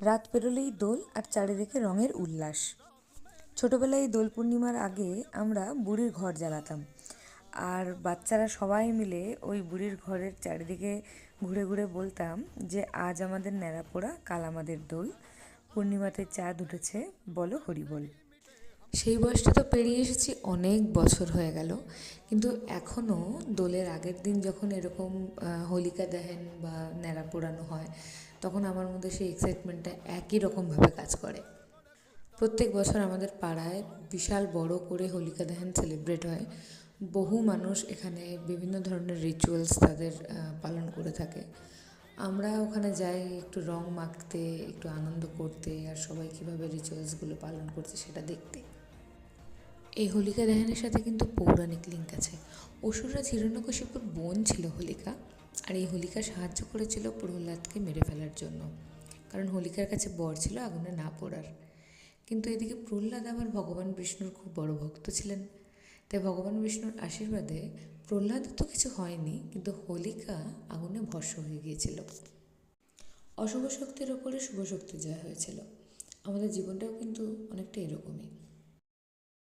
রাত পেরোলেই দোল আর চারিদিকে রঙের উল্লাস। ছোটবেলায় এই দোল পূর্ণিমার আগে আমরা বুড়ির ঘর জ্বালাতাম, আর বাচ্চারা সবাই মিলে ওই বুড়ির ঘরের চারিদিকে ঘুরে ঘুরে বলতাম যে আজ আমাদের ন্যাড়া পোড়া, কাল আমাদের দোল, পূর্ণিমাতে চাঁদ উঠেছে, বলো হরিবল। সেই বয়সটা তো পেরিয়ে এসেছি, অনেক বছর হয়ে গেল, কিন্তু এখনও দোলের আগের দিন যখন এরকম হোলিকা দহন বা ন্যাড়া পোড়ানো হয়, তখন আমার মধ্যে সেই এক্সাইটমেন্টটা একই রকমভাবে কাজ করে। প্রত্যেক বছর আমাদের পাড়ায় বিশাল বড় করে হোলিকা দহন সেলিব্রেট হয়। বহু মানুষ এখানে বিভিন্ন ধরনের রিচুয়ালস তাদের পালন করে থাকে। আমরা ওখানে যাই একটু রং মাখতে, একটু আনন্দ করতে, আর সবাই কীভাবে রিচুয়ালসগুলো পালন করছে সেটা দেখতে। এই হোলিকা দহনের সাথে কিন্তু পৌরাণিক লিঙ্ক আছে। অসুররাজ হিরণ্যকশিপুর বোন ছিল হোলিকা, আর এই হোলিকা সাহায্য করেছিল প্রহ্লাদকে মেরে ফেলার জন্য, কারণ হোলিকার কাছে বর ছিল আগুনে না পড়ার। কিন্তু এদিকে প্রহ্লাদ আবার ভগবান বিষ্ণুর খুব বড় ভক্ত ছিলেন, তাই ভগবান বিষ্ণুর আশীর্বাদে প্রহ্লাদের তো কিছু হয়নি, কিন্তু হোলিকা আগুনে ভস্ম হয়ে গিয়েছিল। অশুভ শক্তির ওপরে শুভ শক্তি জয় হয়েছিল। আমাদের জীবনটাও কিন্তু অনেকটা এরকমই।